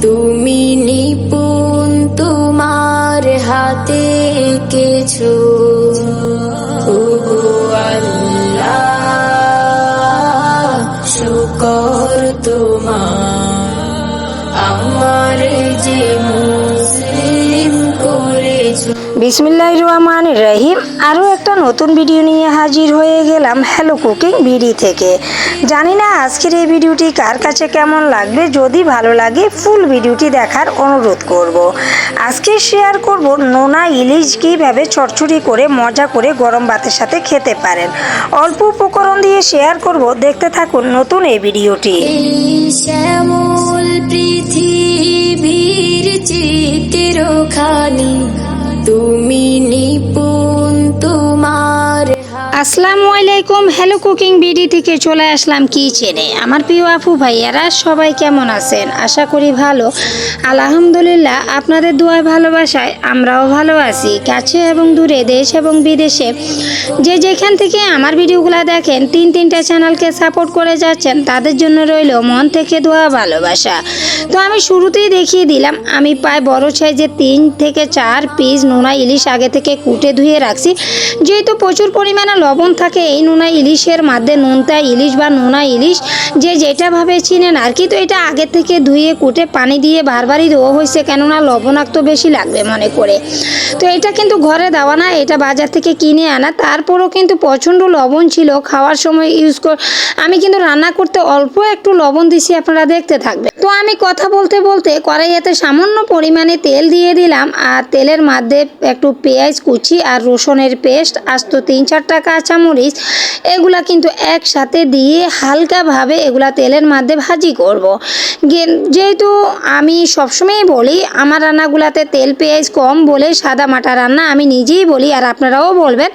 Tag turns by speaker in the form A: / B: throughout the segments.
A: তুমি নিপুণ তোমার হাতে কিছু ওগো আল্লাহ শুকর তোমার আমার যে মুসলিম করেছো।
B: বিসমিল্লাহির রহমানির রহিম। আরও একটা নতুন ভিডিও নিয়ে হাজির হয়ে গেলাম হ্যালো কুকিং বিডি থেকে। জানি না আজকের এই ভিডিওটি কার কাছে কেমন লাগবে, যদি ভালো লাগে ফুল ভিডিওটি দেখার অনুরোধ করব। আজকে শেয়ার করব নোনা ইলিশ কীভাবে চটচড়ি করে মজা করে গরম ভাতের সাথে খেতে পারেন। অল্প উপকরণ দিয়ে শেয়ার করব, দেখতে থাকুন নতুন এই ভিডিওটি।
A: শ্যামল পৃথিবীর চিত্রখানি তুমি নিপুণ তোমার।
B: আসসালামু আলাইকুম, হ্যালো কুকিং বিডি থেকে চলে আসলাম কিচেনে। আমার প্রিয় আপু ভাইয়ারা সবাই কেমন আছেন? আশা করি ভালো। আলহামদুলিল্লাহ, আপনাদের দোয়ায় ভালোবাসায় আমরাও ভালো আছি। কাছে এবং দূরে, দেশ এবং বিদেশে যে যেখান থেকে আমার ভিডিওগুলো দেখেন, তিনটা চ্যানেলকে সাপোর্ট করে যাচ্ছেন, তাদের জন্য রইল মন থেকে দোয়া ভালোবাসা। তো আমি শুরুতেই দেখিয়ে দিলাম, আমি প্রায় বড় সাইজের 3 থেকে 4 পিস নোনা ইলিশ আগে থেকে কুটে ধুয়ে রাখছি। যেহেতু প্রচুর পরিমাণে লবণ থাকে এই নোনা ইলিশের মধ্যে, নোনতা ইলিশ বা নোনা ইলিশ যে যেটাভাবে চিনেন আর কি, তো এটা আগে থেকে ধুয়ে কুটে পানি দিয়ে বারবারই ধোয়া হয়েছে, কেননা লবণাক্ত বেশি লাগবে মনে করে। তো এটা কিন্তু ঘরে দেওয়া না, এটা বাজার থেকে কিনে আনা। তারপরও কিন্তু প্রচণ্ড লবণ ছিল, খাওয়ার সময় আমি কিন্তু রান্না করতে অল্প একটু লবণ দিছি, আপনারা দেখতে থাকবেন। তো আমি কথা বলতে বলতে কড়াইতে সামান্য পরিমাণে তেল দিয়ে দিলাম, আর তেলের মধ্যে একটু পেঁয়াজ কুচি আর রসুনের পেস্ট, আস্ত 3-4টা কাঁচামরিচ, এগুলা কিন্তু একসাথে দিয়ে হালকাভাবে এগুলা তেলের মধ্যে ভাজি করব। যেহেতু আমি সবসময়ই বলি আমার রান্নাগুলাতে তেল পেঁয়াজ কম বলে সাদা মাটা রান্না আমি নিজেই বলি, আর আপনারাও বলবেন।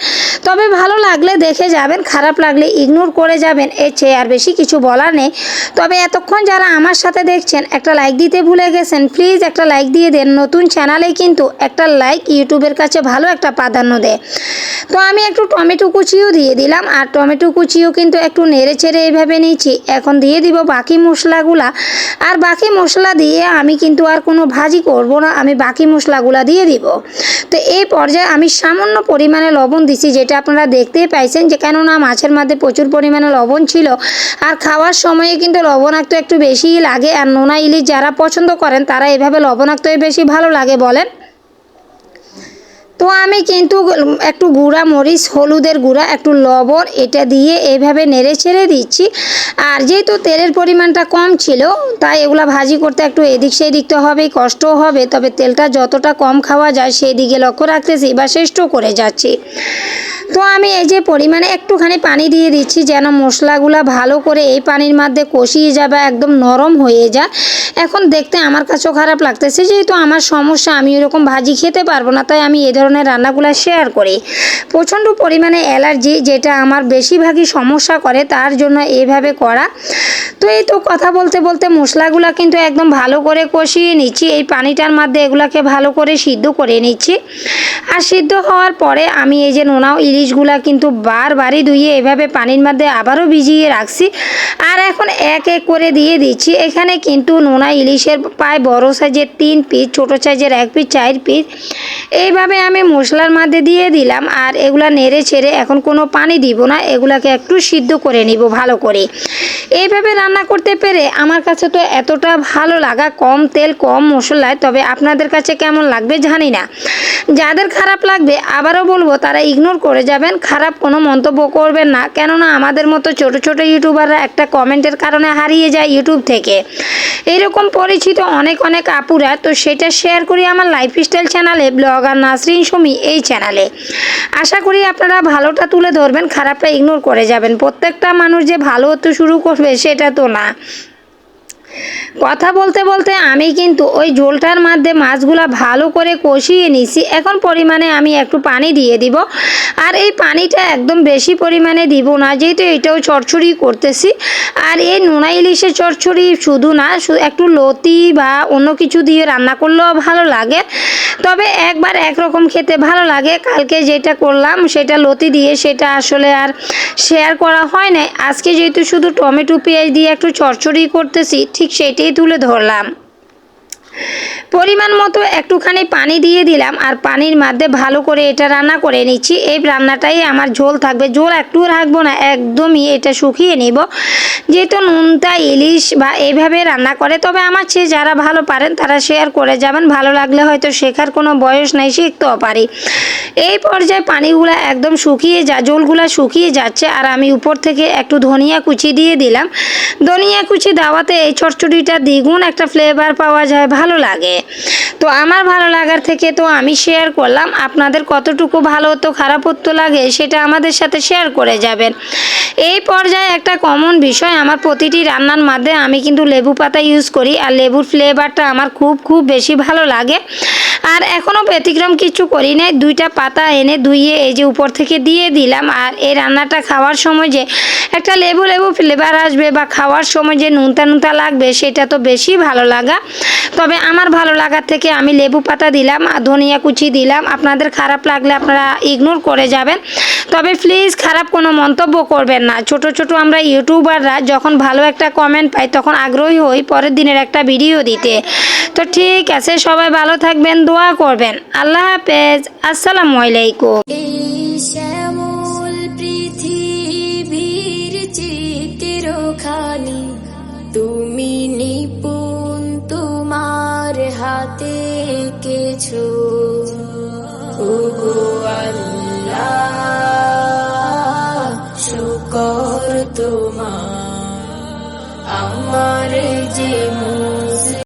B: তবে ভালো লাগলে দেখে যাবেন, খারাপ লাগলে ইগনোর করে যাবেন, এর চেয়ে আর বেশি কিছু বলার নেই। তবে এতক্ষণ যারা আমার সাথে দেখছেন, একটা লাইক দিতে ভুলে গেছেন, প্লিজ একটা লাইক দিয়ে দেন। নতুন চ্যানেলে কিন্তু একটা লাইক ইউটিউবের কাছে ভালো একটা প্রাধান্য দেয়। তো আমি একটু টমেটো কুচিও দিয়ে দিলাম, আর টমেটো কুচিও কিন্তু একটু নেড়ে চেড়ে এইভাবে নিচ্ছি। এখন দিয়ে দিব বাকি মশলাগুলা, আর বাকি মশলা দিয়ে আমি কিন্তু আর কোনো ভাজি করব না, আমি বাকি মশলাগুলা দিয়ে দিব। তো এই পর্যায়ে আমি সামান্য পরিমাণে লবণ দিছি, যেটা আপনারা দেখতেই পাইছেন, যে কেননা মাছের মধ্যে প্রচুর পরিমাণে লবণ ছিল, আর খাওয়ার সময়ে কিন্তু লবণাক্ত একটু বেশিই লাগে। আর নোনা ইলিশ যারা পছন্দ করেন তারা এভাবে লবণাক্তই বেশি ভালো লাগে বলেন। তো আমি কিন্তু একটু গুঁড়া মরিচ, হলুদের গুঁড়া, একটু লবণ এটা দিয়ে এইভাবে নেড়ে ছেড়ে দিচ্ছি। আর যেহেতু তেলের পরিমাণটা কম ছিল, তাই এগুলা ভাজি করতে একটু এদিক সেদিক তো হবেই, কষ্টও হবে। তবে তেলটা যতটা কম খাওয়া যায় সেই দিকে লক্ষ্য রাখতেছি বা চেষ্টা করে যাচ্ছি। তো আমি এই যে পরিমাণে একটুখানি পানি দিয়ে দিচ্ছি, যেন মশলাগুলা ভালো করে এই পানির মধ্যে কষিয়ে যাবে, একদম নরম হয়ে যায়। এখন দেখতে আমার কাছেও খারাপ লাগতেছে, যেহেতু আমার সমস্যা, আমি এরকম ভাজি খেতে পারবো না, তাই আমি এই ধরনের রান্নাগুলো শেয়ার করি। প্রচণ্ড পরিমাণে অ্যালার্জি, যেটা আমার বেশিরভাগই সমস্যা করে, তার জন্য এইভাবে করা। তো এই তো কথা বলতে বলতে মশলাগুলা কিন্তু একদম ভালো করে কষিয়ে নিচ্ছি। এই পানিটার মধ্যে এগুলাকে ভালো করে সিদ্ধ করে নিচ্ছি। আর সিদ্ধ হওয়ার পরে আমি এই যে নোনা ইলিশগুলা কিন্তু বারবারই ধুয়ে এভাবে পানির মধ্যে আবারও ভিজিয়ে রাখছি, আর এখন এক এক করে দিয়ে দিচ্ছি। এখানে কিন্তু নোনা ইলিশের প্রায় বড় সাইজের 3 পিস, ছোটো সাইজের 1 পিস, 4 পিস এইভাবে আমি মশলার মধ্যে দিয়ে দিলাম। আর এগুলা নেড়ে ছেড়ে এখন কোনো পানি দিব না, এগুলাকে একটু সিদ্ধ করে নিব ভালো করে। এইভাবে রান্না করতে পেরে আমার কাছে তো এতটা ভালো লাগা, কম তেল কম মশলায়। তবে আপনাদের কাছে কেমন লাগবে জানি না। যাদের খারাপ লাগবে আবারও বলবো তারা ইগনোর করে যাবেন, খারাপ কোনো মন্তব্য করবেন না, কেননা আমাদের মতো ছোট ছোট ইউটিউবাররা একটা কমেন্টের কারণে হারিয়ে যায় ইউটিউব থেকে। এরকম পরিচিত অনেক অনেক আপুরা, তো সেটা শেয়ার করি আমার লাইফস্টাইল চ্যানেলে, ব্লগার নাসরিন সুমি এই চ্যানেলে। আশা করি আপনারা ভালোটা তুলে ধরবেন, খারাপটা ইগনোর করে যাবেন। প্রত্যেকটা মানুষ যে ভালো হতে শুরু করবে সেটা তো না। কথা বলতে বলতে আমি কিন্তু ওই ঝোলটার মধ্যে মাছগুলা ভালো করে কষিয়ে নিছি। এখন পরিমাণে আমি একটু পানি দিয়ে দিব, আর এই পানিটা একদম বেশি পরিমাণে দিব না, যেহেতু এটাও চচ্চড়ি করতেছি। আর এই নোনা ইলিশের চচ্চড়ি শুধু না, একটু লতি বা অন্য কিছু দিয়ে রান্না করলেও ভালো লাগে। তবে একবার একরকম খেতে ভালো লাগে। কালকে যেটা করলাম সেটা লতি দিয়ে, সেটা আসলে আর শেয়ার করা হয় না। আজকে যেহেতু শুধু টমেটো পেঁয়াজ দিয়ে একটু চচ্চড়ি করতেছি, ঠিক সেটাই তুলে ধরলাম। পরিমাণ মতো একটুখানি পানি দিয়ে দিলাম আর পানির মধ্যে ভালো করে এটা রান্না করে নিচ্ছি। এই রান্নাটাই আমার ঝোল থাকবে, ঝোল একটু রাখবো না, একদমই এটা শুকিয়ে নিব। যেহেতু নুনটা ইলিশ বা এইভাবে রান্না করে, তবে আমার চেয়ে যারা ভালো পারেন তারা শেয়ার করে যাবেন, ভালো লাগলে হয়তো শেখার কোনো বয়স নাই, শিখতেও পারি। এই পর্যায়ে পানিগুলো একদম শুকিয়ে ঝোলগুলো শুকিয়ে যাচ্ছে আর আমি উপর থেকে একটু ধনিয়া কুচি দিয়ে দিলাম। ধনিয়া কুচি দেওয়াতে এই চচ্চড়িটা দ্বিগুণ একটা ফ্লেভার পাওয়া যায়, ভালো লাগে। তো আমার ভালো লাগার থেকে তো আমি শেয়ার করলাম, আপনাদের কতটুকু ভালো হতো খারাপ হতো লাগে সেটা আমাদের সাথে শেয়ার করে যাবেন। এই পর্যায়ে একটা কমন বিষয়, আমার প্রতিটি রান্নার মধ্যে আমি কিন্তু লেবু পাতা ইউজ করি আর লেবুর ফ্লেভারটা আমার খুব বেশি ভালো লাগে। আর এখনও ব্যতিক্রম কিছু করি নাই, 2টা পাতা এনে ধুইয়ে এই যে উপর থেকে দিয়ে দিলাম। আর এই রান্নাটা খাওয়ার সময় যে একটা লেবু ফ্লেভার আসবে বা খাওয়ার সময় যে নুনতা লাগবে সেটা তো বেশি ভালো লাগা। তবে আমার ভালো লাগার থেকে আমি লেবু পাতা দিলাম আর ধনিয়া কুচি দিলাম। আপনাদের খারাপ লাগলে আপনারা ইগনোর করে যাবেন, তবে প্লিজ খারাপ কোনো মন্তব্য করবেন না। ছোট আমরা ইউটিউবাররা যখন ভালো একটা কমেন্ট পাই তখন আগ্রহী হই পরের দিনের একটা ভিডিও দিতে। তো ঠিক আছে, সবাই ভালো থাকবেন, দোয়া করবেন। আল্লাহ হাফেজ, আসসালামু আলাইকুম।
A: এই শ্যামল পৃথিবীর চিত্রখানি তুমি নিপুণ তোমার হাতে কিছু। ওগো আল্লাহ শুকর তোমার, আমার যে